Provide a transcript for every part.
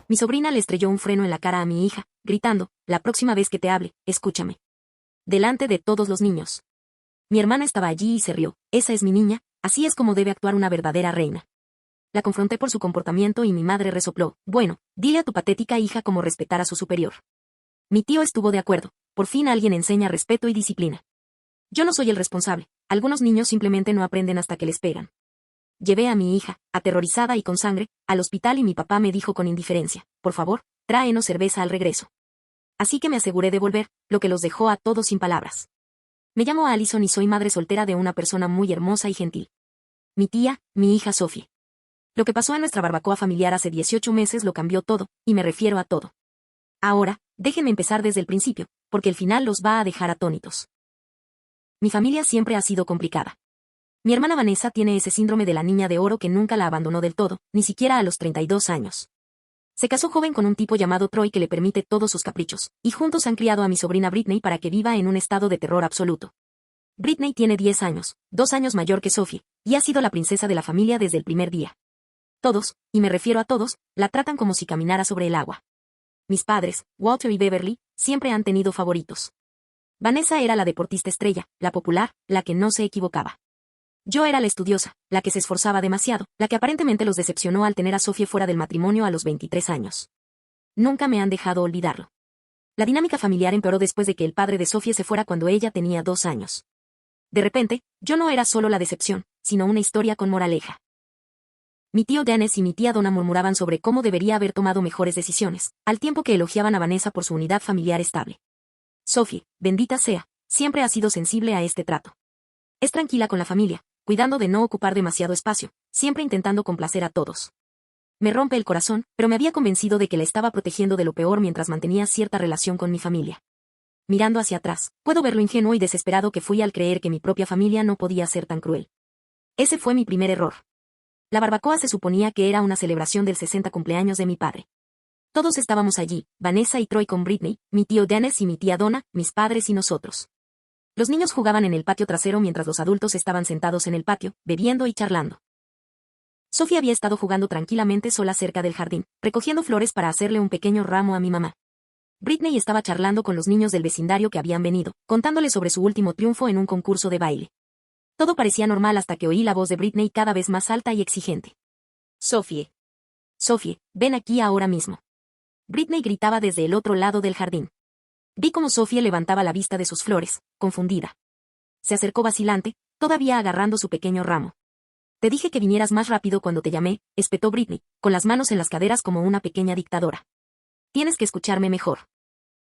Mi sobrina le estrelló un freno en la cara a mi hija, gritando, la próxima vez que te hable, escúchame. Delante de todos los niños. Mi hermana estaba allí y se rió. Esa es mi niña, así es como debe actuar una verdadera reina. La confronté por su comportamiento y mi madre resopló, bueno, dile a tu patética hija cómo respetar a su superior. Mi tío estuvo de acuerdo, por fin alguien enseña respeto y disciplina. Yo no soy el responsable, algunos niños simplemente no aprenden hasta que les pegan. Llevé a mi hija, aterrorizada y con sangre, al hospital y mi papá me dijo con indiferencia, por favor, tráenos cerveza al regreso. Así que me aseguré de volver, lo que los dejó a todos sin palabras. Me llamo Allison y soy madre soltera de una persona muy hermosa y gentil. Mi tía, mi hija Sophie. Lo que pasó en nuestra barbacoa familiar hace 18 meses lo cambió todo, y me refiero a todo. Ahora, déjenme empezar desde el principio, porque el final los va a dejar atónitos. Mi familia siempre ha sido complicada. Mi hermana Vanessa tiene ese síndrome de la niña de oro que nunca la abandonó del todo, ni siquiera a los 32 años. Se casó joven con un tipo llamado Troy que le permite todos sus caprichos, y juntos han criado a mi sobrina Britney para que viva en un estado de terror absoluto. Britney tiene 10 años, 2 años mayor que Sophie, y ha sido la princesa de la familia desde el primer día. Todos, y me refiero a todos, la tratan como si caminara sobre el agua. Mis padres, Walter y Beverly, siempre han tenido favoritos. Vanessa era la deportista estrella, la popular, la que no se equivocaba. Yo era la estudiosa, la que se esforzaba demasiado, la que aparentemente los decepcionó al tener a Sophie fuera del matrimonio a los 23 años. Nunca me han dejado olvidarlo. La dinámica familiar empeoró después de que el padre de Sophie se fuera cuando ella tenía 2 años. De repente, yo no era solo la decepción, sino una historia con moraleja. Mi tío Dennis y mi tía Donna murmuraban sobre cómo debería haber tomado mejores decisiones, al tiempo que elogiaban a Vanessa por su unidad familiar estable. Sophie, bendita sea, siempre ha sido sensible a este trato. Es tranquila con la familia, cuidando de no ocupar demasiado espacio, siempre intentando complacer a todos. Me rompe el corazón, pero me había convencido de que la estaba protegiendo de lo peor mientras mantenía cierta relación con mi familia. Mirando hacia atrás, puedo ver lo ingenuo y desesperado que fui al creer que mi propia familia no podía ser tan cruel. Ese fue mi primer error. La barbacoa se suponía que era una celebración del 60 cumpleaños de mi padre. Todos estábamos allí, Vanessa y Troy con Britney, mi tío Dennis y mi tía Donna, mis padres y nosotros. Los niños jugaban en el patio trasero mientras los adultos estaban sentados en el patio, bebiendo y charlando. Sophie había estado jugando tranquilamente sola cerca del jardín, recogiendo flores para hacerle un pequeño ramo a mi mamá. Britney estaba charlando con los niños del vecindario que habían venido, contándole sobre su último triunfo en un concurso de baile. Todo parecía normal hasta que oí la voz de Britney cada vez más alta y exigente. Sophie. Sophie, ven aquí ahora mismo. Britney gritaba desde el otro lado del jardín. Vi cómo Sophie levantaba la vista de sus flores, confundida. Se acercó vacilante, todavía agarrando su pequeño ramo. Te dije que vinieras más rápido cuando te llamé, espetó Britney, con las manos en las caderas como una pequeña dictadora. Tienes que escucharme mejor.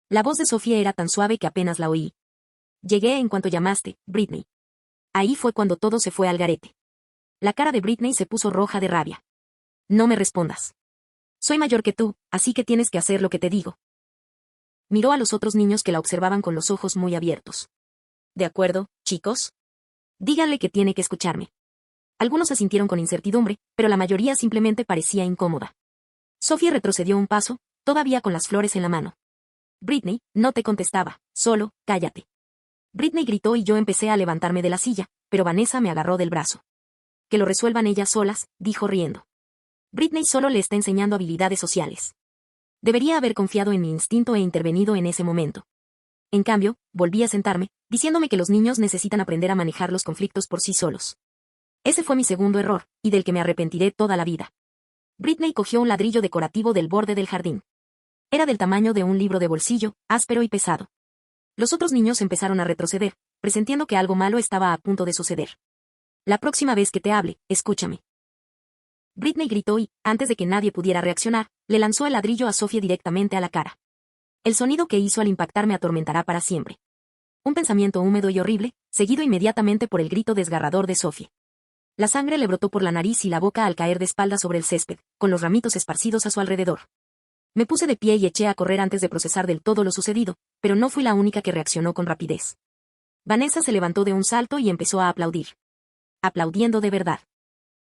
La voz de Sophie era tan suave que apenas la oí. Llegué en cuanto llamaste, Britney. Ahí fue cuando todo se fue al garete. La cara de Britney se puso roja de rabia. No me respondas. Soy mayor que tú, así que tienes que hacer lo que te digo. Miró a los otros niños que la observaban con los ojos muy abiertos. ¿De acuerdo, chicos? Díganle que tiene que escucharme. Algunos asintieron con incertidumbre, pero la mayoría simplemente parecía incómoda. Sophie retrocedió un paso, todavía con las flores en la mano. Britney, no te contestaba, solo, cállate. Britney gritó y yo empecé a levantarme de la silla, pero Vanessa me agarró del brazo. Que lo resuelvan ellas solas, dijo riendo. Britney solo le está enseñando habilidades sociales. Debería haber confiado en mi instinto e intervenido en ese momento. En cambio, volví a sentarme, diciéndome que los niños necesitan aprender a manejar los conflictos por sí solos. Ese fue mi segundo error, y del que me arrepentiré toda la vida. Britney cogió un ladrillo decorativo del borde del jardín. Era del tamaño de un libro de bolsillo, áspero y pesado. Los otros niños empezaron a retroceder, presintiendo que algo malo estaba a punto de suceder. La próxima vez que te hable, escúchame. Britney gritó y, antes de que nadie pudiera reaccionar, le lanzó el ladrillo a Sophie directamente a la cara. El sonido que hizo al impactar me atormentará para siempre. Un pensamiento húmedo y horrible, seguido inmediatamente por el grito desgarrador de Sophie. La sangre le brotó por la nariz y la boca al caer de espaldas sobre el césped, con los ramitos esparcidos a su alrededor. Me puse de pie y eché a correr antes de procesar del todo lo sucedido, pero no fui la única que reaccionó con rapidez. Vanessa se levantó de un salto y empezó a aplaudir. Aplaudiendo de verdad.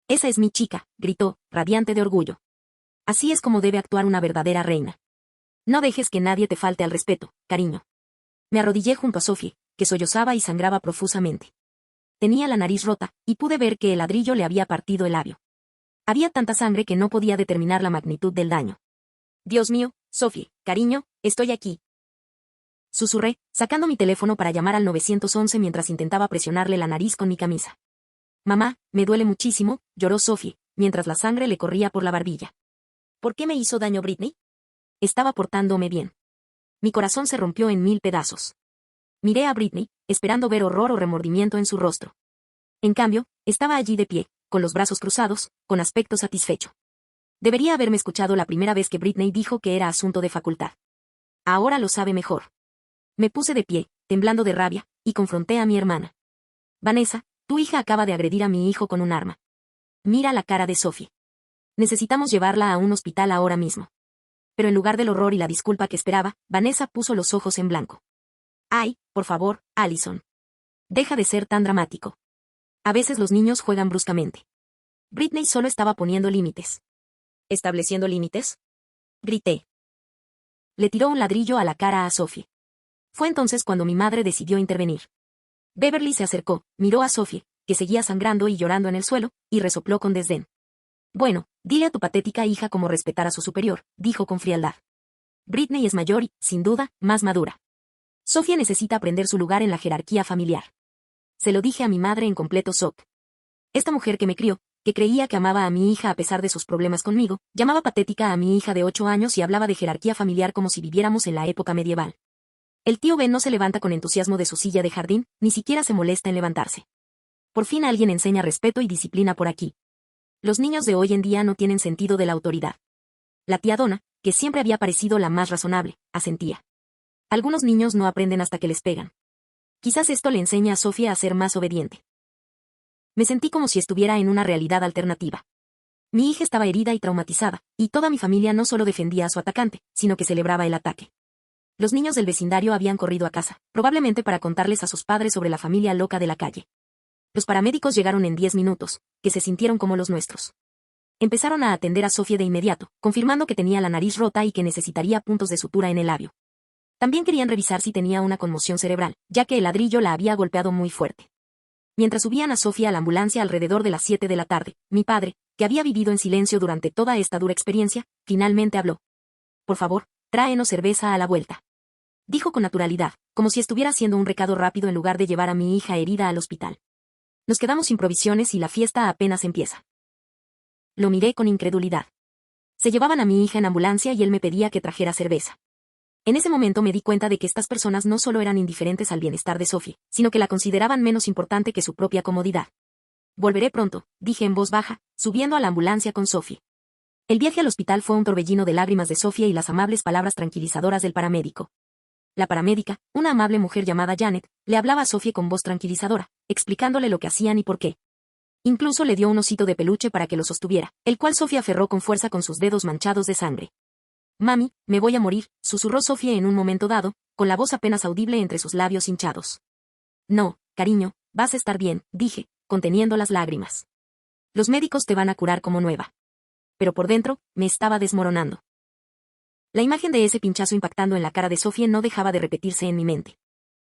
Esa es mi chica, gritó, radiante de orgullo. Así es como debe actuar una verdadera reina. No dejes que nadie te falte al respeto, cariño. Me arrodillé junto a Sophie, que sollozaba y sangraba profusamente. Tenía la nariz rota, y pude ver que el ladrillo le había partido el labio. Había tanta sangre que no podía determinar la magnitud del daño. Dios mío, Sophie, cariño, estoy aquí. Susurré, sacando mi teléfono para llamar al 911 mientras intentaba presionarle la nariz con mi camisa. Mamá, me duele muchísimo, lloró Sophie, mientras la sangre le corría por la barbilla. ¿Por qué me hizo daño Britney? Estaba portándome bien. Mi corazón se rompió en 1000 pedazos. Miré a Britney, esperando ver horror o remordimiento en su rostro. En cambio, estaba allí de pie, con los brazos cruzados, con aspecto satisfecho. Debería haberme escuchado la primera vez que Britney dijo que era asunto de facultad. Ahora lo sabe mejor. Me puse de pie, temblando de rabia, y confronté a mi hermana. Vanessa, tu hija acaba de agredir a mi hijo con un arma. Mira la cara de Sophie. Necesitamos llevarla a un hospital ahora mismo. Pero en lugar del horror y la disculpa que esperaba, Vanessa puso los ojos en blanco. Ay, por favor, Allison. Deja de ser tan dramático. A veces los niños juegan bruscamente. Britney solo estaba poniendo límites. ¿Estableciendo límites? Grité. Le tiró un ladrillo a la cara a Sophie. Fue entonces cuando mi madre decidió intervenir. Beverly se acercó, miró a Sophie, que seguía sangrando y llorando en el suelo, y resopló con desdén. Bueno, dile a tu patética hija cómo respetar a su superior, dijo con frialdad. Britney es mayor y, sin duda, más madura. Sophie necesita aprender su lugar en la jerarquía familiar. Se lo dije a mi madre en completo shock. Esta mujer que me crió, que creía que amaba a mi hija a pesar de sus problemas conmigo, llamaba patética a mi hija de 8 años y hablaba de jerarquía familiar como si viviéramos en la época medieval. El tío Ben no se levanta con entusiasmo de su silla de jardín, ni siquiera se molesta en levantarse. Por fin alguien enseña respeto y disciplina por aquí. Los niños de hoy en día no tienen sentido de la autoridad. La tía Donna, que siempre había parecido la más razonable, asentía. Algunos niños no aprenden hasta que les pegan. Quizás esto le enseña a Sofía a ser más obediente. Me sentí como si estuviera en una realidad alternativa. Mi hija estaba herida y traumatizada, y toda mi familia no solo defendía a su atacante, sino que celebraba el ataque. Los niños del vecindario habían corrido a casa, probablemente para contarles a sus padres sobre la familia loca de la calle. Los paramédicos llegaron en 10 minutos, que se sintieron como los nuestros. Empezaron a atender a Sofía de inmediato, confirmando que tenía la nariz rota y que necesitaría puntos de sutura en el labio. También querían revisar si tenía una conmoción cerebral, ya que el ladrillo la había golpeado muy fuerte. Mientras subían a Sofía a la ambulancia alrededor de las 7 de la tarde, mi padre, que había vivido en silencio durante toda esta dura experiencia, finalmente habló. Por favor, tráenos cerveza a la vuelta. Dijo con naturalidad, como si estuviera haciendo un recado rápido en lugar de llevar a mi hija herida al hospital. Nos quedamos sin provisiones y la fiesta apenas empieza. Lo miré con incredulidad. Se llevaban a mi hija en ambulancia y él me pedía que trajera cerveza. En ese momento me di cuenta de que estas personas no solo eran indiferentes al bienestar de Sophie, sino que la consideraban menos importante que su propia comodidad. Volveré pronto, dije en voz baja, subiendo a la ambulancia con Sophie. El viaje al hospital fue un torbellino de lágrimas de Sophie y las amables palabras tranquilizadoras del paramédico. La paramédica, una amable mujer llamada Janet, le hablaba a Sophie con voz tranquilizadora, explicándole lo que hacían y por qué. Incluso le dio un osito de peluche para que lo sostuviera, el cual Sophie aferró con fuerza con sus dedos manchados de sangre. Mami, me voy a morir, susurró Sophie en un momento dado, con la voz apenas audible entre sus labios hinchados. No, cariño, vas a estar bien, dije, conteniendo las lágrimas. Los médicos te van a curar como nueva. Pero por dentro, me estaba desmoronando. La imagen de ese pinchazo impactando en la cara de Sophie no dejaba de repetirse en mi mente.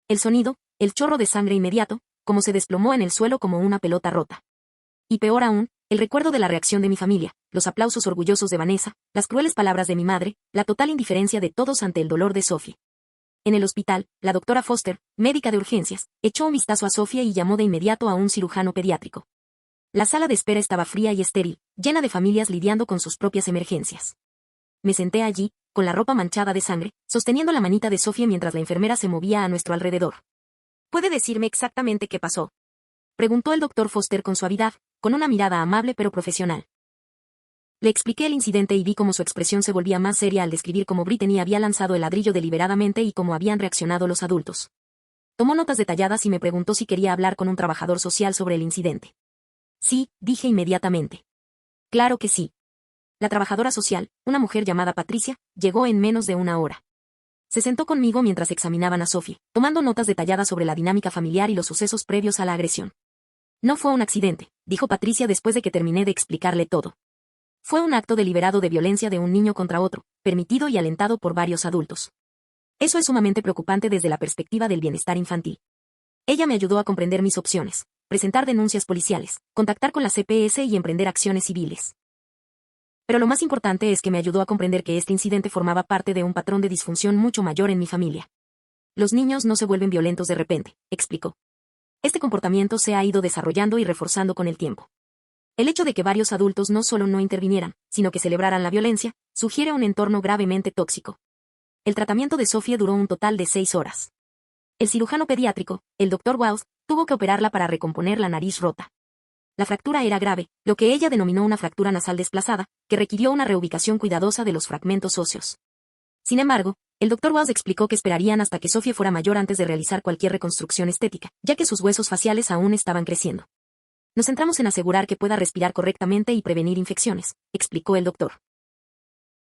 El sonido, el chorro de sangre inmediato, como se desplomó en el suelo como una pelota rota. Y peor aún, el recuerdo de la reacción de mi familia, los aplausos orgullosos de Vanessa, las crueles palabras de mi madre, la total indiferencia de todos ante el dolor de Sophie. En el hospital, la doctora Foster, médica de urgencias, echó un vistazo a Sophie y llamó de inmediato a un cirujano pediátrico. La sala de espera estaba fría y estéril, llena de familias lidiando con sus propias emergencias. Me senté allí, con la ropa manchada de sangre, sosteniendo la manita de Sophie mientras la enfermera se movía a nuestro alrededor. ¿Puede decirme exactamente qué pasó?, preguntó el doctor Foster con suavidad, con una mirada amable pero profesional. Le expliqué el incidente y vi cómo su expresión se volvía más seria al describir cómo Brittany había lanzado el ladrillo deliberadamente y cómo habían reaccionado los adultos. Tomó notas detalladas y me preguntó si quería hablar con un trabajador social sobre el incidente. Sí, dije inmediatamente. Claro que sí. La trabajadora social, una mujer llamada Patricia, llegó en menos de una hora. Se sentó conmigo mientras examinaban a Sophie, tomando notas detalladas sobre la dinámica familiar y los sucesos previos a la agresión. No fue un accidente, dijo Patricia después de que terminé de explicarle todo. Fue un acto deliberado de violencia de un niño contra otro, permitido y alentado por varios adultos. Eso es sumamente preocupante desde la perspectiva del bienestar infantil. Ella me ayudó a comprender mis opciones, presentar denuncias policiales, contactar con la CPS y emprender acciones civiles. Pero lo más importante es que me ayudó a comprender que este incidente formaba parte de un patrón de disfunción mucho mayor en mi familia. Los niños no se vuelven violentos de repente, explicó. Este comportamiento se ha ido desarrollando y reforzando con el tiempo. El hecho de que varios adultos no solo no intervinieran, sino que celebraran la violencia, sugiere un entorno gravemente tóxico. El tratamiento de Sophie duró un total de 6 horas. El cirujano pediátrico, el Dr. Wells, tuvo que operarla para recomponer la nariz rota. La fractura era grave, lo que ella denominó una fractura nasal desplazada, que requirió una reubicación cuidadosa de los fragmentos óseos. Sin embargo, el Dr. Wells explicó que esperarían hasta que Sophie fuera mayor antes de realizar cualquier reconstrucción estética, ya que sus huesos faciales aún estaban creciendo. Nos centramos en asegurar que pueda respirar correctamente y prevenir infecciones, explicó el doctor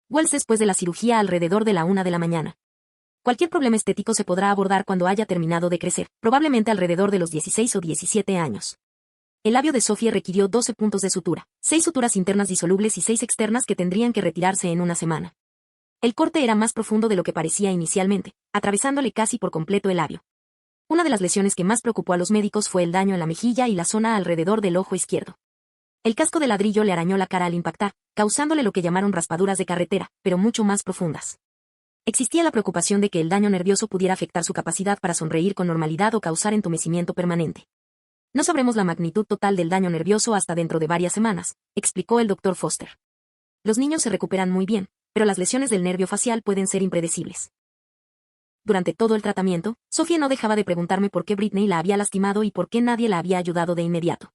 Wells después de la cirugía alrededor de la 1 de la mañana. Cualquier problema estético se podrá abordar cuando haya terminado de crecer, probablemente alrededor de los 16 o 17 años. El labio de Sophie requirió 12 puntos de sutura, 6 suturas internas disolubles y 6 externas que tendrían que retirarse en una semana. El corte era más profundo de lo que parecía inicialmente, atravesándole casi por completo el labio. Una de las lesiones que más preocupó a los médicos fue el daño en la mejilla y la zona alrededor del ojo izquierdo. El casco de ladrillo le arañó la cara al impactar, causándole lo que llamaron raspaduras de carretera, pero mucho más profundas. Existía la preocupación de que el daño nervioso pudiera afectar su capacidad para sonreír con normalidad o causar entumecimiento permanente. No sabremos la magnitud total del daño nervioso hasta dentro de varias semanas, explicó el Dr. Foster. Los niños se recuperan muy bien, pero las lesiones del nervio facial pueden ser impredecibles. Durante todo el tratamiento, Sophie no dejaba de preguntarme por qué Britney la había lastimado y por qué nadie la había ayudado de inmediato.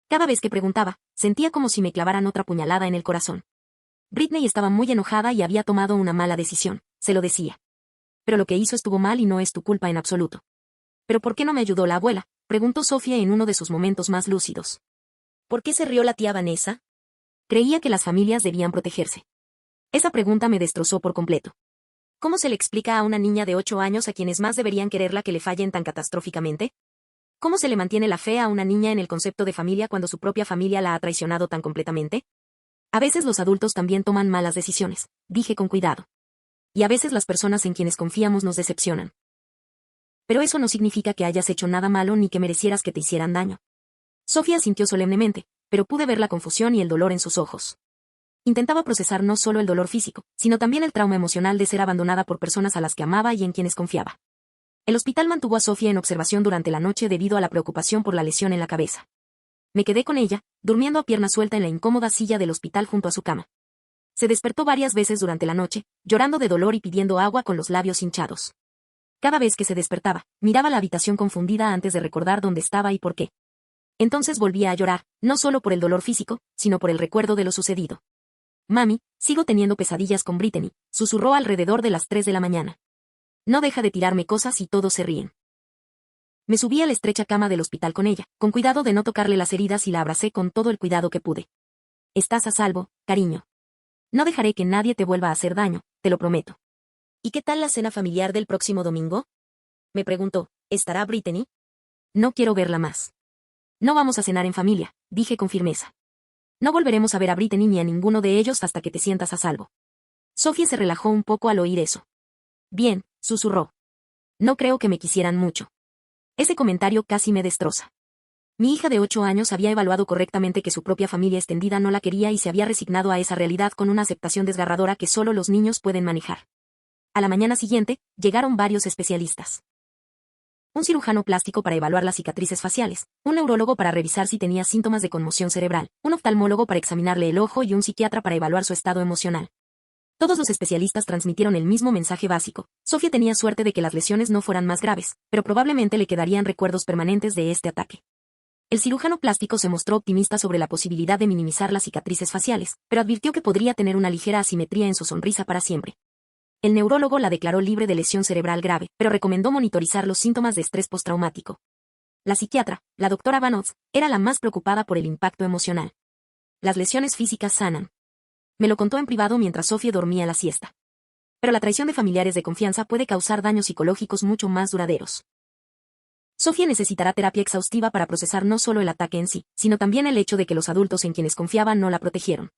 Cada vez que preguntaba, sentía como si me clavaran otra puñalada en el corazón. Britney estaba muy enojada y había tomado una mala decisión, se lo decía. Pero lo que hizo estuvo mal y no es tu culpa en absoluto. ¿Pero por qué no me ayudó la abuela?, preguntó Sophie en uno de sus momentos más lúcidos. ¿Por qué se rió la tía Vanessa? Creía que las familias debían protegerse. Esa pregunta me destrozó por completo. ¿Cómo se le explica a una niña de 8 años a quienes más deberían quererla que le fallen tan catastróficamente? ¿Cómo se le mantiene la fe a una niña en el concepto de familia cuando su propia familia la ha traicionado tan completamente? A veces los adultos también toman malas decisiones, dije con cuidado. Y a veces las personas en quienes confiamos nos decepcionan. Pero eso no significa que hayas hecho nada malo ni que merecieras que te hicieran daño. Sophie asintió solemnemente, pero pude ver la confusión y el dolor en sus ojos. Intentaba procesar no solo el dolor físico, sino también el trauma emocional de ser abandonada por personas a las que amaba y en quienes confiaba. El hospital mantuvo a Sophie en observación durante la noche debido a la preocupación por la lesión en la cabeza. Me quedé con ella, durmiendo a pierna suelta en la incómoda silla del hospital junto a su cama. Se despertó varias veces durante la noche, llorando de dolor y pidiendo agua con los labios hinchados. Cada vez que se despertaba, miraba la habitación confundida antes de recordar dónde estaba y por qué. Entonces volvía a llorar, no solo por el dolor físico, sino por el recuerdo de lo sucedido. Mami, sigo teniendo pesadillas con Brittany, susurró alrededor de las 3 de la mañana. No deja de tirarme cosas y todos se ríen. Me subí a la estrecha cama del hospital con ella, con cuidado de no tocarle las heridas y la abracé con todo el cuidado que pude. Estás a salvo, cariño. No dejaré que nadie te vuelva a hacer daño, te lo prometo. ¿Y qué tal la cena familiar del próximo domingo? Me preguntó, ¿estará Brittany? No quiero verla más. No vamos a cenar en familia, dije con firmeza. No volveremos a ver a Brittany ni a ninguno de ellos hasta que te sientas a salvo. Sophie se relajó un poco al oír eso. Bien, susurró. No creo que me quisieran mucho. Ese comentario casi me destroza. Mi hija de 8 años había evaluado correctamente que su propia familia extendida no la quería y se había resignado a esa realidad con una aceptación desgarradora que solo los niños pueden manejar. A la mañana siguiente, llegaron varios especialistas. Un cirujano plástico para evaluar las cicatrices faciales, un neurólogo para revisar si tenía síntomas de conmoción cerebral, un oftalmólogo para examinarle el ojo y un psiquiatra para evaluar su estado emocional. Todos los especialistas transmitieron el mismo mensaje básico. Sophie tenía suerte de que las lesiones no fueran más graves, pero probablemente le quedarían recuerdos permanentes de este ataque. El cirujano plástico se mostró optimista sobre la posibilidad de minimizar las cicatrices faciales, pero advirtió que podría tener una ligera asimetría en su sonrisa para siempre. El neurólogo la declaró libre de lesión cerebral grave, pero recomendó monitorizar los síntomas de estrés postraumático. La psiquiatra, la doctora Vanotz, era la más preocupada por el impacto emocional. Las lesiones físicas sanan. Me lo contó en privado mientras Sophie dormía la siesta. Pero la traición de familiares de confianza puede causar daños psicológicos mucho más duraderos. Sophie necesitará terapia exhaustiva para procesar no solo el ataque en sí, sino también el hecho de que los adultos en quienes confiaba no la protegieron.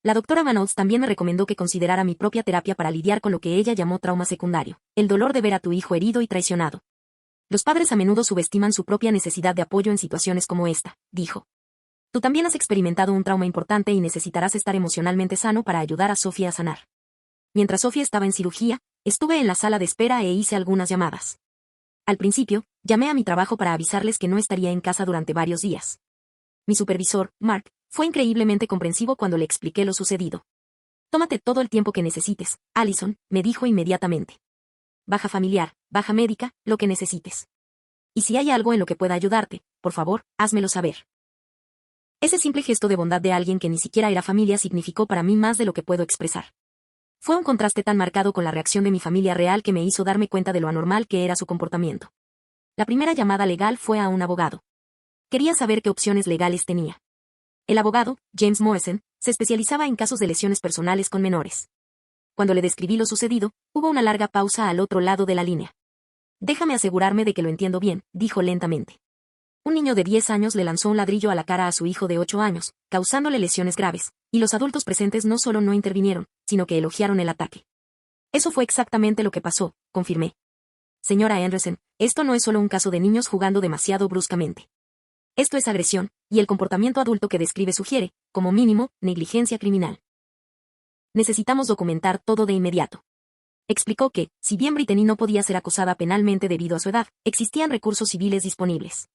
La doctora Vanotz también me recomendó que considerara mi propia terapia para lidiar con lo que ella llamó trauma secundario, el dolor de ver a tu hijo herido y traicionado. Los padres a menudo subestiman su propia necesidad de apoyo en situaciones como esta, dijo. Tú también has experimentado un trauma importante y necesitarás estar emocionalmente sano para ayudar a Sofía a sanar. Mientras Sofía estaba en cirugía, estuve en la sala de espera e hice algunas llamadas. Al principio, llamé a mi trabajo para avisarles que no estaría en casa durante varios días. Mi supervisor, Mark, fue increíblemente comprensivo cuando le expliqué lo sucedido. Tómate todo el tiempo que necesites, Allison, me dijo inmediatamente. Baja familiar, baja médica, lo que necesites. Y si hay algo en lo que pueda ayudarte, por favor, házmelo saber. Ese simple gesto de bondad de alguien que ni siquiera era familia significó para mí más de lo que puedo expresar. Fue un contraste tan marcado con la reacción de mi familia real que me hizo darme cuenta de lo anormal que era su comportamiento. La primera llamada legal fue a un abogado. Quería saber qué opciones legales tenía. El abogado, James Morrison, se especializaba en casos de lesiones personales con menores. Cuando le describí lo sucedido, hubo una larga pausa al otro lado de la línea. Déjame asegurarme de que lo entiendo bien, dijo lentamente. Un niño de 10 años le lanzó un ladrillo a la cara a su hijo de 8 años, causándole lesiones graves, y los adultos presentes no solo no intervinieron, sino que elogiaron el ataque. Eso fue exactamente lo que pasó, confirmé. Señora Anderson, esto no es solo un caso de niños jugando demasiado bruscamente. Esto es agresión, y el comportamiento adulto que describe sugiere, como mínimo, negligencia criminal. Necesitamos documentar todo de inmediato. Explicó que, si bien Brittany no podía ser acusada penalmente debido a su edad, existían recursos civiles disponibles.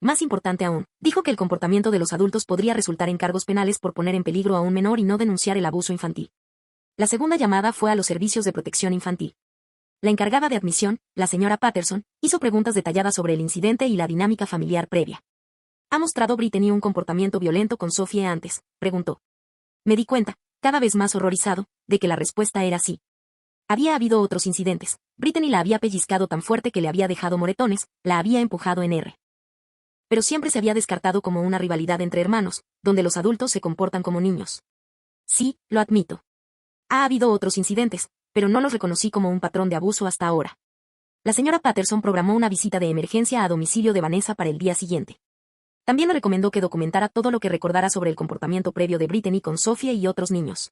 Más importante aún, dijo que el comportamiento de los adultos podría resultar en cargos penales por poner en peligro a un menor y no denunciar el abuso infantil. La segunda llamada fue a los servicios de protección infantil. La encargada de admisión, la señora Patterson, hizo preguntas detalladas sobre el incidente y la dinámica familiar previa. ¿Ha mostrado Brittany un comportamiento violento con Sophie antes?, preguntó. Me di cuenta, cada vez más horrorizado, de que la respuesta era sí. Había habido otros incidentes. Brittany la había pellizcado tan fuerte que le había dejado moretones, la había empujado en R. Pero siempre se había descartado como una rivalidad entre hermanos, donde los adultos se comportan como niños. Sí, lo admito. Ha habido otros incidentes, pero no los reconocí como un patrón de abuso hasta ahora. La señora Patterson programó una visita de emergencia a domicilio de Vanessa para el día siguiente. También le recomendó que documentara todo lo que recordara sobre el comportamiento previo de Brittany con Sophie y otros niños.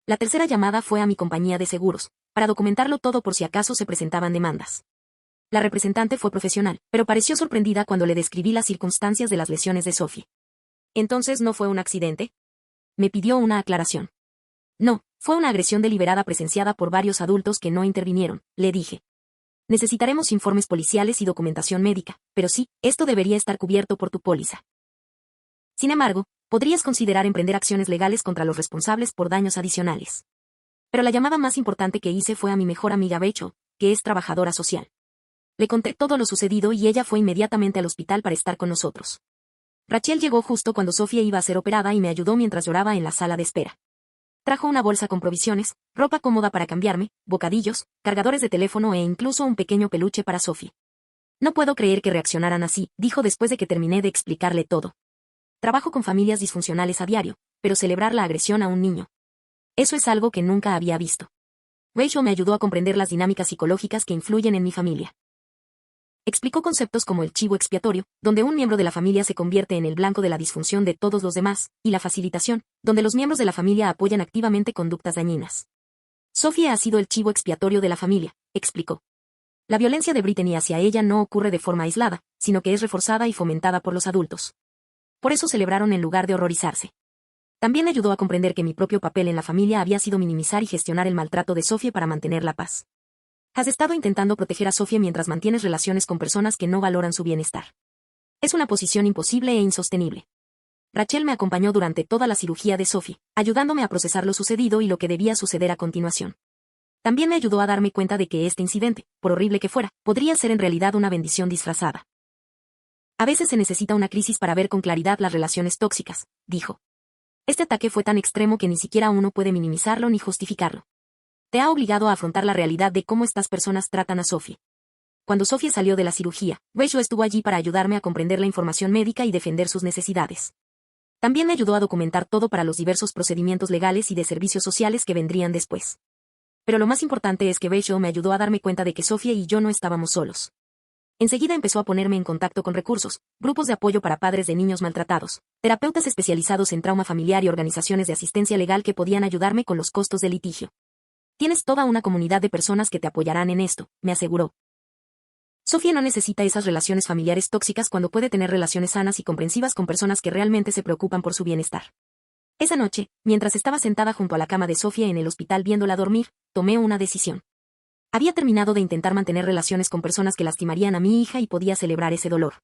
La tercera llamada fue a mi compañía de seguros, para documentarlo todo por si acaso se presentaban demandas. La representante fue profesional, pero pareció sorprendida cuando le describí las circunstancias de las lesiones de Sophie. ¿Entonces no fue un accidente? Me pidió una aclaración. No, fue una agresión deliberada presenciada por varios adultos que no intervinieron, le dije. Necesitaremos informes policiales y documentación médica, pero sí, esto debería estar cubierto por tu póliza. Sin embargo, podrías considerar emprender acciones legales contra los responsables por daños adicionales. Pero la llamada más importante que hice fue a mi mejor amiga Rachel, que es trabajadora social. Le conté todo lo sucedido y ella fue inmediatamente al hospital para estar con nosotros. Rachel llegó justo cuando Sophie iba a ser operada y me ayudó mientras lloraba en la sala de espera. Trajo una bolsa con provisiones, ropa cómoda para cambiarme, bocadillos, cargadores de teléfono e incluso un pequeño peluche para Sophie. No puedo creer que reaccionaran así, dijo después de que terminé de explicarle todo. Trabajo con familias disfuncionales a diario, pero celebrar la agresión a un niño. Eso es algo que nunca había visto. Rachel me ayudó a comprender las dinámicas psicológicas que influyen en mi familia. Explicó conceptos como el chivo expiatorio, donde un miembro de la familia se convierte en el blanco de la disfunción de todos los demás, y la facilitación, donde los miembros de la familia apoyan activamente conductas dañinas. Sophie ha sido el chivo expiatorio de la familia, explicó. La violencia de Brittany hacia ella no ocurre de forma aislada, sino que es reforzada y fomentada por los adultos. Por eso celebraron en lugar de horrorizarse. También ayudó a comprender que mi propio papel en la familia había sido minimizar y gestionar el maltrato de Sophie para mantener la paz. Has estado intentando proteger a Sophie mientras mantienes relaciones con personas que no valoran su bienestar. Es una posición imposible e insostenible. Rachel me acompañó durante toda la cirugía de Sophie, ayudándome a procesar lo sucedido y lo que debía suceder a continuación. También me ayudó a darme cuenta de que este incidente, por horrible que fuera, podría ser en realidad una bendición disfrazada. A veces se necesita una crisis para ver con claridad las relaciones tóxicas, dijo. Este ataque fue tan extremo que ni siquiera uno puede minimizarlo ni justificarlo. Te ha obligado a afrontar la realidad de cómo estas personas tratan a Sophie. Cuando Sophie salió de la cirugía, Rachel estuvo allí para ayudarme a comprender la información médica y defender sus necesidades. También me ayudó a documentar todo para los diversos procedimientos legales y de servicios sociales que vendrían después. Pero lo más importante es que Rachel me ayudó a darme cuenta de que Sophie y yo no estábamos solos. Enseguida empezó a ponerme en contacto con recursos, grupos de apoyo para padres de niños maltratados, terapeutas especializados en trauma familiar y organizaciones de asistencia legal que podían ayudarme con los costos del litigio. Tienes toda una comunidad de personas que te apoyarán en esto, me aseguró. Sofía no necesita esas relaciones familiares tóxicas cuando puede tener relaciones sanas y comprensivas con personas que realmente se preocupan por su bienestar. Esa noche, mientras estaba sentada junto a la cama de Sofía en el hospital viéndola dormir, tomé una decisión. Había terminado de intentar mantener relaciones con personas que lastimarían a mi hija y podía celebrar ese dolor.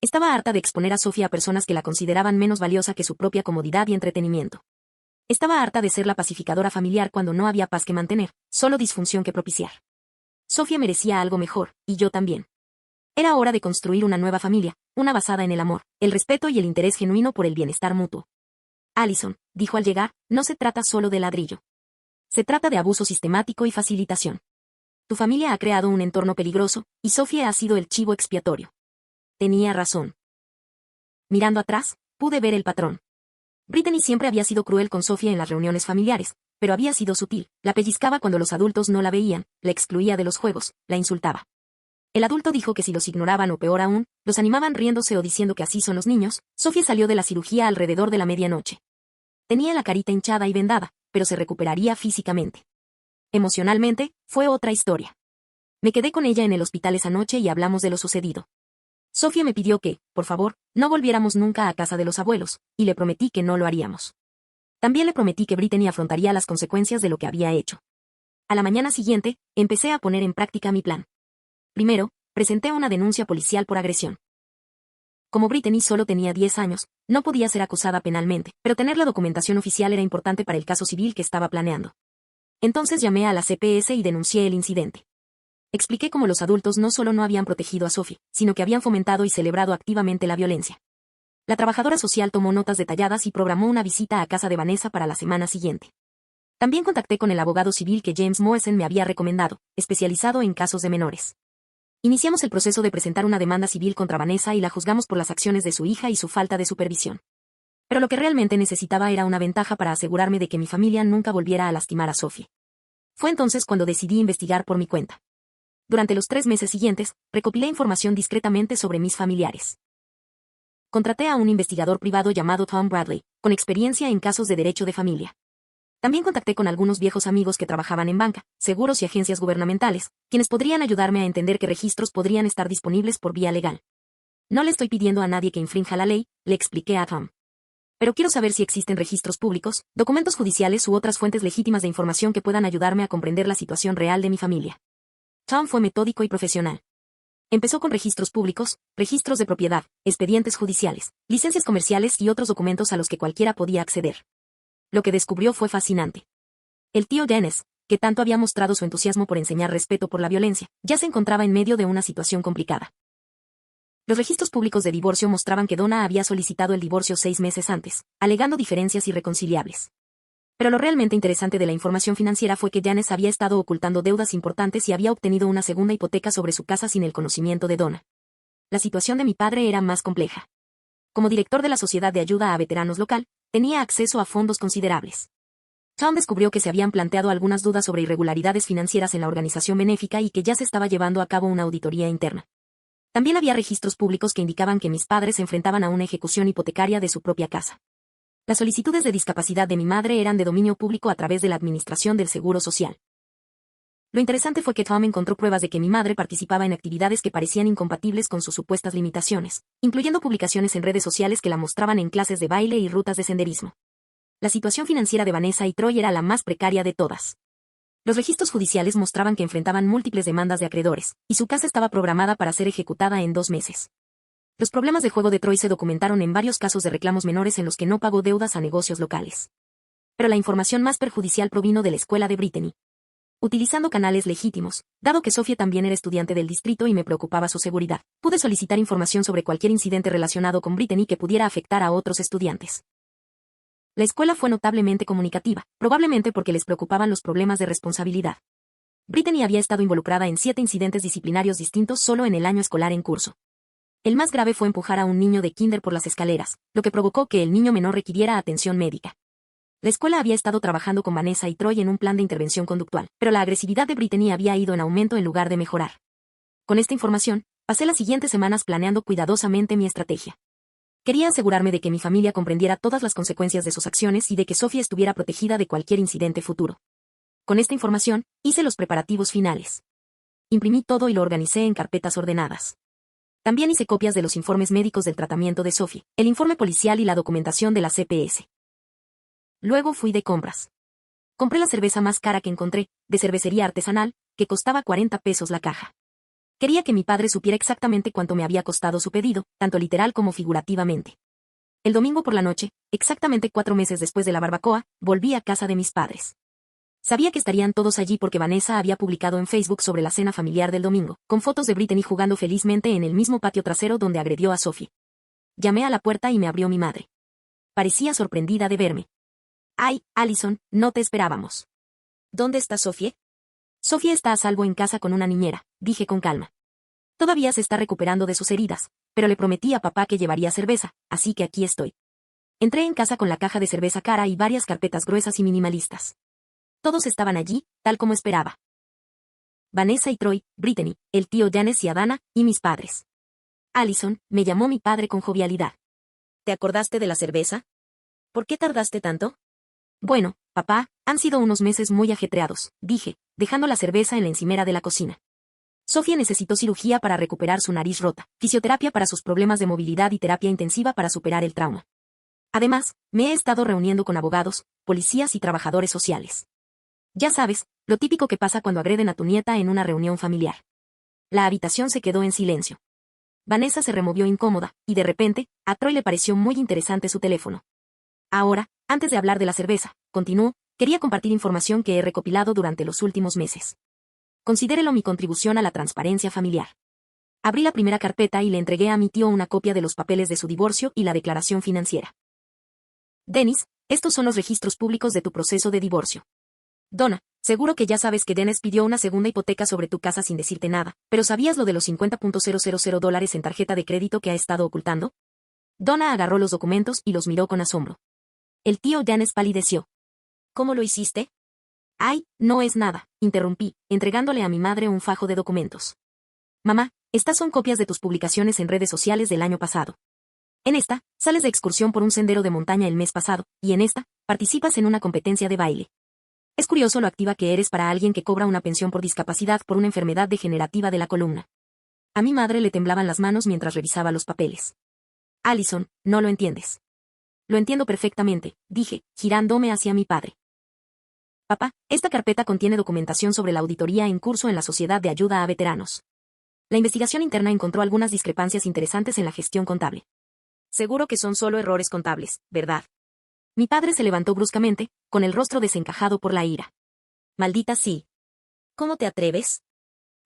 Estaba harta de exponer a Sofía a personas que la consideraban menos valiosa que su propia comodidad y entretenimiento. Estaba harta de ser la pacificadora familiar cuando no había paz que mantener, solo disfunción que propiciar. Sofía merecía algo mejor, y yo también. Era hora de construir una nueva familia, una basada en el amor, el respeto y el interés genuino por el bienestar mutuo. Allison, dijo al llegar, no se trata solo de ladrillo. Se trata de abuso sistemático y facilitación. Tu familia ha creado un entorno peligroso, y Sofía ha sido el chivo expiatorio. Tenía razón. Mirando atrás, pude ver el patrón. Brittany siempre había sido cruel con Sofía en las reuniones familiares, pero había sido sutil, la pellizcaba cuando los adultos no la veían, la excluía de los juegos, la insultaba. El adulto dijo que si los ignoraban o peor aún, los animaban riéndose o diciendo que así son los niños. Sofía salió de la cirugía alrededor de la medianoche. Tenía la carita hinchada y vendada, pero se recuperaría físicamente. Emocionalmente, fue otra historia. Me quedé con ella en el hospital esa noche y hablamos de lo sucedido. Sofía me pidió que, por favor, no volviéramos nunca a casa de los abuelos, y le prometí que no lo haríamos. También le prometí que Brittany afrontaría las consecuencias de lo que había hecho. A la mañana siguiente, empecé a poner en práctica mi plan. Primero, presenté una denuncia policial por agresión. Como Brittany solo tenía 10 años, no podía ser acusada penalmente, pero tener la documentación oficial era importante para el caso civil que estaba planeando. Entonces llamé a la CPS y denuncié el incidente. Expliqué cómo los adultos no solo no habían protegido a Sophie, sino que habían fomentado y celebrado activamente la violencia. La trabajadora social tomó notas detalladas y programó una visita a casa de Vanessa para la semana siguiente. También contacté con el abogado civil que James Morrison me había recomendado, especializado en casos de menores. Iniciamos el proceso de presentar una demanda civil contra Vanessa y la juzgamos por las acciones de su hija y su falta de supervisión. Pero lo que realmente necesitaba era una ventaja para asegurarme de que mi familia nunca volviera a lastimar a Sophie. Fue entonces cuando decidí investigar por mi cuenta. Durante los 3 meses siguientes, recopilé información discretamente sobre mis familiares. Contraté a un investigador privado llamado Tom Bradley, con experiencia en casos de derecho de familia. También contacté con algunos viejos amigos que trabajaban en banca, seguros y agencias gubernamentales, quienes podrían ayudarme a entender qué registros podrían estar disponibles por vía legal. No le estoy pidiendo a nadie que infrinja la ley, le expliqué a Tom. Pero quiero saber si existen registros públicos, documentos judiciales u otras fuentes legítimas de información que puedan ayudarme a comprender la situación real de mi familia. Tom fue metódico y profesional. Empezó con registros públicos, registros de propiedad, expedientes judiciales, licencias comerciales y otros documentos a los que cualquiera podía acceder. Lo que descubrió fue fascinante. El tío Dennis, que tanto había mostrado su entusiasmo por enseñar respeto por la violencia, ya se encontraba en medio de una situación complicada. Los registros públicos de divorcio mostraban que Donna había solicitado el divorcio 6 meses antes, alegando diferencias irreconciliables. Pero lo realmente interesante de la información financiera fue que Janes había estado ocultando deudas importantes y había obtenido una segunda hipoteca sobre su casa sin el conocimiento de Donna. La situación de mi padre era más compleja. Como director de la Sociedad de Ayuda a Veteranos local, tenía acceso a fondos considerables. Tom descubrió que se habían planteado algunas dudas sobre irregularidades financieras en la organización benéfica y que ya se estaba llevando a cabo una auditoría interna. También había registros públicos que indicaban que mis padres se enfrentaban a una ejecución hipotecaria de su propia casa. Las solicitudes de discapacidad de mi madre eran de dominio público a través de la Administración del Seguro Social. Lo interesante fue que Tom encontró pruebas de que mi madre participaba en actividades que parecían incompatibles con sus supuestas limitaciones, incluyendo publicaciones en redes sociales que la mostraban en clases de baile y rutas de senderismo. La situación financiera de Vanessa y Troy era la más precaria de todas. Los registros judiciales mostraban que enfrentaban múltiples demandas de acreedores, y su casa estaba programada para ser ejecutada en 2 meses. Los problemas de juego de Troy se documentaron en varios casos de reclamos menores en los que no pagó deudas a negocios locales. Pero la información más perjudicial provino de la escuela de Brittany. Utilizando canales legítimos, dado que Sofía también era estudiante del distrito y me preocupaba su seguridad, pude solicitar información sobre cualquier incidente relacionado con Brittany que pudiera afectar a otros estudiantes. La escuela fue notablemente comunicativa, probablemente porque les preocupaban los problemas de responsabilidad. Brittany había estado involucrada en 7 incidentes disciplinarios distintos solo en el año escolar en curso. El más grave fue empujar a un niño de kinder por las escaleras, lo que provocó que el niño menor requiriera atención médica. La escuela había estado trabajando con Vanessa y Troy en un plan de intervención conductual, pero la agresividad de Brittany había ido en aumento en lugar de mejorar. Con esta información, pasé las siguientes semanas planeando cuidadosamente mi estrategia. Quería asegurarme de que mi familia comprendiera todas las consecuencias de sus acciones y de que Sofía estuviera protegida de cualquier incidente futuro. Con esta información, hice los preparativos finales. imprimí todo y lo organicé en carpetas ordenadas. También hice copias de los informes médicos del tratamiento de Sophie, el informe policial y la documentación de la CPS. Luego fui de compras. Compré la cerveza más cara que encontré, de cervecería artesanal, que costaba 40 pesos la caja. Quería que mi padre supiera exactamente cuánto me había costado su pedido, tanto literal como figurativamente. El domingo por la noche, exactamente 4 meses después de la barbacoa, volví a casa de mis padres. Sabía que estarían todos allí porque Vanessa había publicado en Facebook sobre la cena familiar del domingo, con fotos de Brittany jugando felizmente en el mismo patio trasero donde agredió a Sophie. Llamé a la puerta y me abrió mi madre. Parecía sorprendida de verme. «Ay, Allison, no te esperábamos». «¿Dónde está Sophie?» «Sophie está a salvo en casa con una niñera», dije con calma. «Todavía se está recuperando de sus heridas, pero le prometí a papá que llevaría cerveza, así que aquí estoy». Entré en casa con la caja de cerveza cara y varias carpetas gruesas y minimalistas. Todos estaban allí, tal como esperaba. Vanessa y Troy, Brittany, el tío Janes y Adana, y mis padres. «Allison», me llamó mi padre con jovialidad. «¿Te acordaste de la cerveza? ¿Por qué tardaste tanto?» «Bueno, papá, han sido unos meses muy ajetreados», dije, dejando la cerveza en la encimera de la cocina. Sophie necesitó cirugía para recuperar su nariz rota, fisioterapia para sus problemas de movilidad y terapia intensiva para superar el trauma. Además, me he estado reuniendo con abogados, policías y trabajadores sociales. Ya sabes, lo típico que pasa cuando agreden a tu nieta en una reunión familiar. La habitación se quedó en silencio. Vanessa se removió incómoda, y de repente, a Troy le pareció muy interesante su teléfono. Ahora, antes de hablar de la cerveza, continuó, quería compartir información que he recopilado durante los últimos meses. Considérelo mi contribución a la transparencia familiar. Abrí la primera carpeta y le entregué a mi tío una copia de los papeles de su divorcio y la declaración financiera. «Dennis, estos son los registros públicos de tu proceso de divorcio. Donna, seguro que ya sabes que Dennis pidió una segunda hipoteca sobre tu casa sin decirte nada, pero ¿sabías lo de los $50,000 en tarjeta de crédito que ha estado ocultando?» Donna agarró los documentos y los miró con asombro. El tío Janes palideció. «¿Cómo lo hiciste?» «Ay, no es nada», interrumpí, entregándole a mi madre un fajo de documentos. «Mamá, estas son copias de tus publicaciones en redes sociales del año pasado. En esta, sales de excursión por un sendero de montaña el mes pasado, y en esta, participas en una competencia de baile. Es curioso lo activa que eres para alguien que cobra una pensión por discapacidad por una enfermedad degenerativa de la columna». A mi madre le temblaban las manos mientras revisaba los papeles. «Allison, no lo entiendes». «Lo entiendo perfectamente», dije, girándome hacia mi padre. «Papá, esta carpeta contiene documentación sobre la auditoría en curso en la Sociedad de Ayuda a Veteranos. La investigación interna encontró algunas discrepancias interesantes en la gestión contable. Seguro que son solo errores contables, ¿verdad?» Mi padre se levantó bruscamente, con el rostro desencajado por la ira. «Maldita sí. ¿Cómo te atreves?»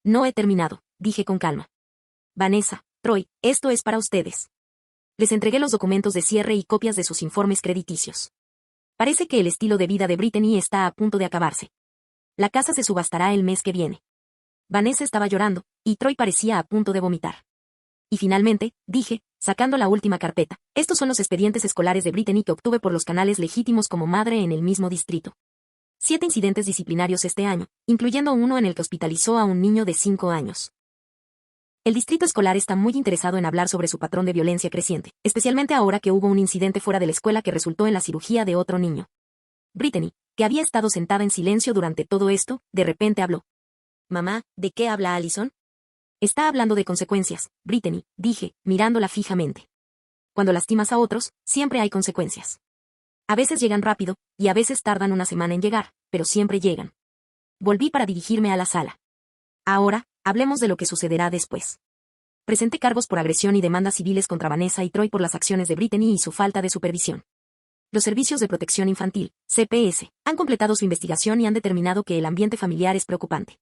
«No he terminado», dije con calma. «Vanessa, Troy, esto es para ustedes». Les entregué los documentos de cierre y copias de sus informes crediticios. Parece que el estilo de vida de Brittany está a punto de acabarse. La casa se subastará el mes que viene. Vanessa estaba llorando, y Troy parecía a punto de vomitar. Y finalmente, dije, sacando la última carpeta, estos son los expedientes escolares de Brittany que obtuve por los canales legítimos como madre en el mismo distrito. 7 incidentes disciplinarios este año, incluyendo uno en el que hospitalizó a un niño de 5 años. El distrito escolar está muy interesado en hablar sobre su patrón de violencia creciente, especialmente ahora que hubo un incidente fuera de la escuela que resultó en la cirugía de otro niño. Brittany, que había estado sentada en silencio durante todo esto, de repente habló. «Mamá, ¿de qué habla Allison?» «Está hablando de consecuencias, Brittany», dije, mirándola fijamente. «Cuando lastimas a otros, siempre hay consecuencias. A veces llegan rápido, y a veces tardan una semana en llegar, pero siempre llegan». Volví para dirigirme a la sala. «Ahora, hablemos de lo que sucederá después». Presenté cargos por agresión y demandas civiles contra Vanessa y Troy por las acciones de Brittany y su falta de supervisión. Los Servicios de Protección Infantil, CPS, han completado su investigación y han determinado que el ambiente familiar es preocupante.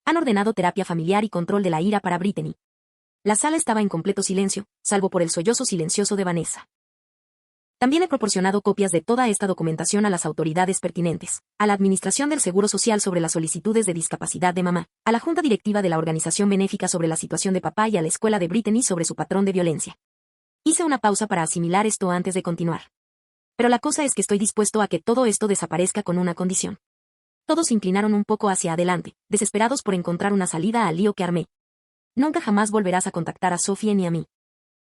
Han ordenado terapia familiar y control de la ira para Brittany. La sala estaba en completo silencio, salvo por el sollozo silencioso de Vanessa. También he proporcionado copias de toda esta documentación a las autoridades pertinentes, a la Administración del Seguro Social sobre las solicitudes de discapacidad de mamá, a la Junta Directiva de la Organización Benéfica sobre la situación de papá y a la escuela de Brittany sobre su patrón de violencia. Hice una pausa para asimilar esto antes de continuar. Pero la cosa es que estoy dispuesto a que todo esto desaparezca con una condición. Todos se inclinaron un poco hacia adelante, desesperados por encontrar una salida al lío que armé. Nunca jamás volverás a contactar a Sophie ni a mí.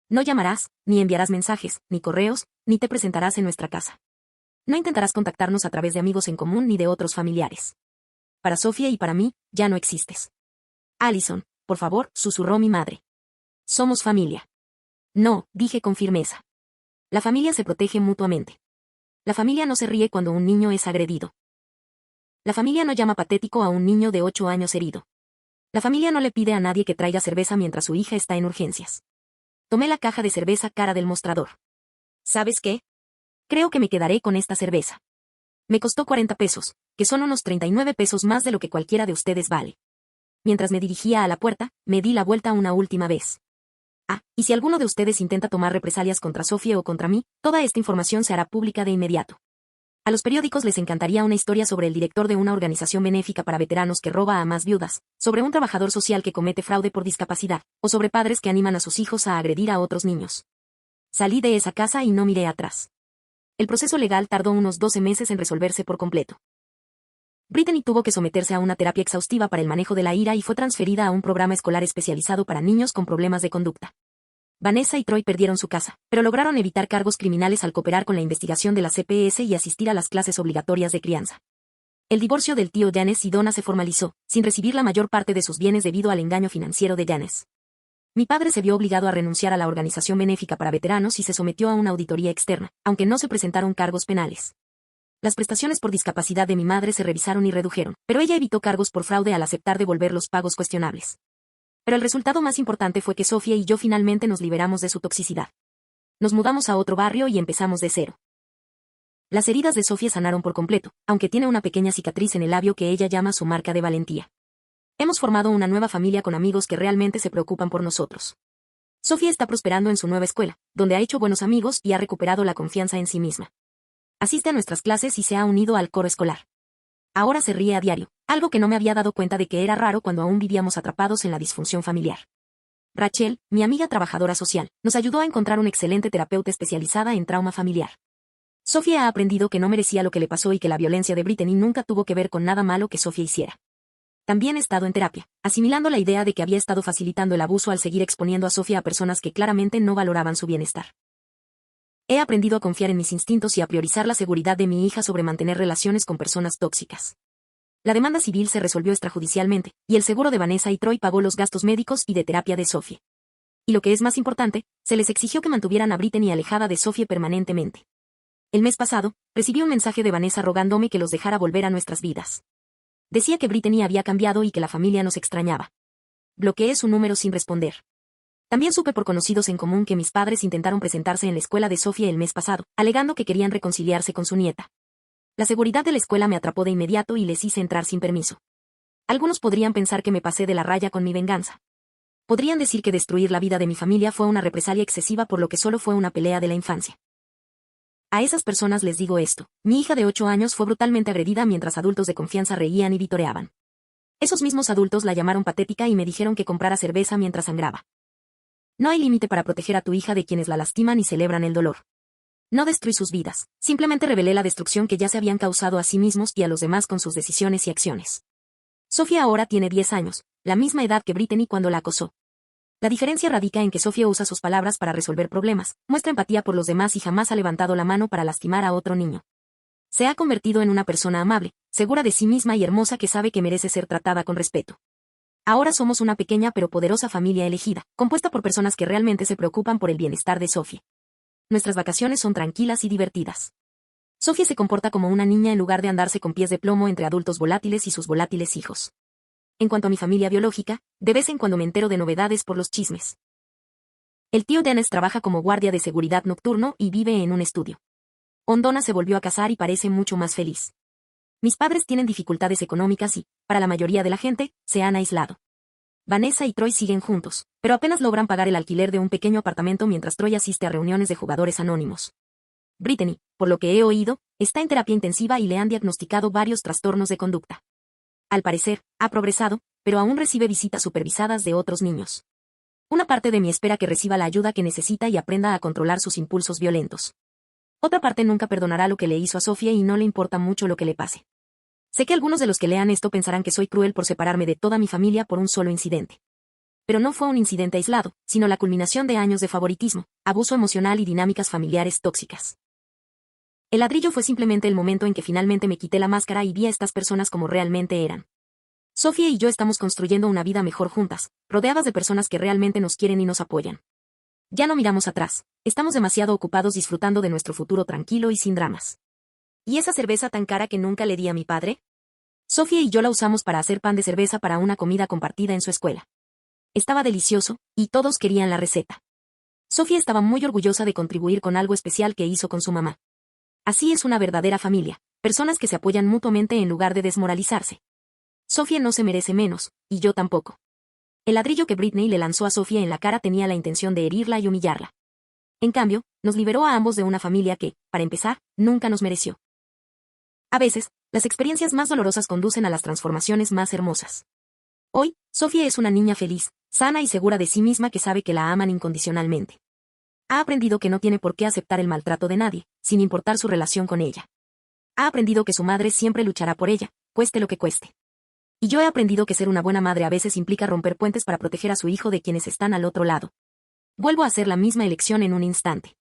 No llamarás, ni enviarás mensajes, ni correos, ni te presentarás en nuestra casa. No intentarás contactarnos a través de amigos en común ni de otros familiares. Para Sophie y para mí, ya no existes. Allison, por favor, susurró mi madre. Somos familia. No, dije con firmeza. La familia se protege mutuamente. La familia no se ríe cuando un niño es agredido. La familia no llama patético a un niño de 8 años herido. La familia no le pide a nadie que traiga cerveza mientras su hija está en urgencias. Tomé la caja de cerveza cara del mostrador. ¿Sabes qué? Creo que me quedaré con esta cerveza. Me costó 40 pesos, que son unos 39 pesos más de lo que cualquiera de ustedes vale. Mientras me dirigía a la puerta, me di la vuelta una última vez. Y si alguno de ustedes intenta tomar represalias contra Sofía o contra mí, toda esta información se hará pública de inmediato. A los periódicos les encantaría una historia sobre el director de una organización benéfica para veteranos que roba a más viudas, sobre un trabajador social que comete fraude por discapacidad, o sobre padres que animan a sus hijos a agredir a otros niños. Salí de esa casa y no miré atrás. El proceso legal tardó unos 12 meses en resolverse por completo. Brittany tuvo que someterse a una terapia exhaustiva para el manejo de la ira y fue transferida a un programa escolar especializado para niños con problemas de conducta. Vanessa y Troy perdieron su casa, pero lograron evitar cargos criminales al cooperar con la investigación de la CPS y asistir a las clases obligatorias de crianza. El divorcio del tío Janes y Donna se formalizó, sin recibir la mayor parte de sus bienes debido al engaño financiero de Janes. Mi padre se vio obligado a renunciar a la organización benéfica para veteranos y se sometió a una auditoría externa, aunque no se presentaron cargos penales. Las prestaciones por discapacidad de mi madre se revisaron y redujeron, pero ella evitó cargos por fraude al aceptar devolver los pagos cuestionables. Pero el resultado más importante fue que Sofía y yo finalmente nos liberamos de su toxicidad. Nos mudamos a otro barrio y empezamos de cero. Las heridas de Sofía sanaron por completo, aunque tiene una pequeña cicatriz en el labio que ella llama su marca de valentía. Hemos formado una nueva familia con amigos que realmente se preocupan por nosotros. Sofía está prosperando en su nueva escuela, donde ha hecho buenos amigos y ha recuperado la confianza en sí misma. Asiste a nuestras clases y se ha unido al coro escolar. Ahora se ríe a diario, algo que no me había dado cuenta de que era raro cuando aún vivíamos atrapados en la disfunción familiar. Rachel, mi amiga trabajadora social, nos ayudó a encontrar un excelente terapeuta especializada en trauma familiar. Sofía ha aprendido que no merecía lo que le pasó y que la violencia de Brittany nunca tuvo que ver con nada malo que Sofía hiciera. También he estado en terapia, asimilando la idea de que había estado facilitando el abuso al seguir exponiendo a Sofía a personas que claramente no valoraban su bienestar. He aprendido a confiar en mis instintos y a priorizar la seguridad de mi hija sobre mantener relaciones con personas tóxicas. La demanda civil se resolvió extrajudicialmente, y el seguro de Vanessa y Troy pagó los gastos médicos y de terapia de Sofía. Y lo que es más importante, se les exigió que mantuvieran a Brittany alejada de Sofía permanentemente. El mes pasado, recibí un mensaje de Vanessa rogándome que los dejara volver a nuestras vidas. Decía que Brittany había cambiado y que la familia nos extrañaba. Bloqueé su número sin responder. También supe por conocidos en común que mis padres intentaron presentarse en la escuela de Sofía el mes pasado, alegando que querían reconciliarse con su nieta. La seguridad de la escuela me atrapó de inmediato y les hice entrar sin permiso. Algunos podrían pensar que me pasé de la raya con mi venganza. Podrían decir que destruir la vida de mi familia fue una represalia excesiva por lo que solo fue una pelea de la infancia. A esas personas les digo esto: mi hija de 8 años fue brutalmente agredida mientras adultos de confianza reían y vitoreaban. Esos mismos adultos la llamaron patética y me dijeron que comprara cerveza mientras sangraba. No hay límite para proteger a tu hija de quienes la lastiman y celebran el dolor. No destruí sus vidas, simplemente revelé la destrucción que ya se habían causado a sí mismos y a los demás con sus decisiones y acciones. Sofía ahora tiene 10 años, la misma edad que Brittany cuando la acosó. La diferencia radica en que Sofía usa sus palabras para resolver problemas, muestra empatía por los demás y jamás ha levantado la mano para lastimar a otro niño. Se ha convertido en una persona amable, segura de sí misma y hermosa que sabe que merece ser tratada con respeto. Ahora somos una pequeña pero poderosa familia elegida, compuesta por personas que realmente se preocupan por el bienestar de Sofía. Nuestras vacaciones son tranquilas y divertidas. Sofía se comporta como una niña en lugar de andarse con pies de plomo entre adultos volátiles y sus volátiles hijos. En cuanto a mi familia biológica, de vez en cuando me entero de novedades por los chismes. El tío Dennis trabaja como guardia de seguridad nocturno y vive en un estudio. Donna se volvió a casar y parece mucho más feliz. Mis padres tienen dificultades económicas y, para la mayoría de la gente, se han aislado. Vanessa y Troy siguen juntos, pero apenas logran pagar el alquiler de un pequeño apartamento mientras Troy asiste a reuniones de jugadores anónimos. Brittany, por lo que he oído, está en terapia intensiva y le han diagnosticado varios trastornos de conducta. Al parecer, ha progresado, pero aún recibe visitas supervisadas de otros niños. Una parte de mí espera que reciba la ayuda que necesita y aprenda a controlar sus impulsos violentos. Otra parte nunca perdonará lo que le hizo a Sofía y no le importa mucho lo que le pase. Sé que algunos de los que lean esto pensarán que soy cruel por separarme de toda mi familia por un solo incidente. Pero no fue un incidente aislado, sino la culminación de años de favoritismo, abuso emocional y dinámicas familiares tóxicas. El ladrillo fue simplemente el momento en que finalmente me quité la máscara y vi a estas personas como realmente eran. Sofía y yo estamos construyendo una vida mejor juntas, rodeadas de personas que realmente nos quieren y nos apoyan. Ya no miramos atrás, estamos demasiado ocupados disfrutando de nuestro futuro tranquilo y sin dramas. ¿Y esa cerveza tan cara que nunca le di a mi padre? Sofía y yo la usamos para hacer pan de cerveza para una comida compartida en su escuela. Estaba delicioso, y todos querían la receta. Sofía estaba muy orgullosa de contribuir con algo especial que hizo con su mamá. Así es una verdadera familia, personas que se apoyan mutuamente en lugar de desmoralizarse. Sofía no se merece menos, y yo tampoco. El ladrillo que Britney le lanzó a Sofía en la cara tenía la intención de herirla y humillarla. En cambio, nos liberó a ambos de una familia que, para empezar, nunca nos mereció. A veces, las experiencias más dolorosas conducen a las transformaciones más hermosas. Hoy, Sofía es una niña feliz, sana y segura de sí misma que sabe que la aman incondicionalmente. Ha aprendido que no tiene por qué aceptar el maltrato de nadie, sin importar su relación con ella. Ha aprendido que su madre siempre luchará por ella, cueste lo que cueste. Y yo he aprendido que ser una buena madre a veces implica romper puentes para proteger a su hijo de quienes están al otro lado. Vuelvo a hacer la misma elección en un instante.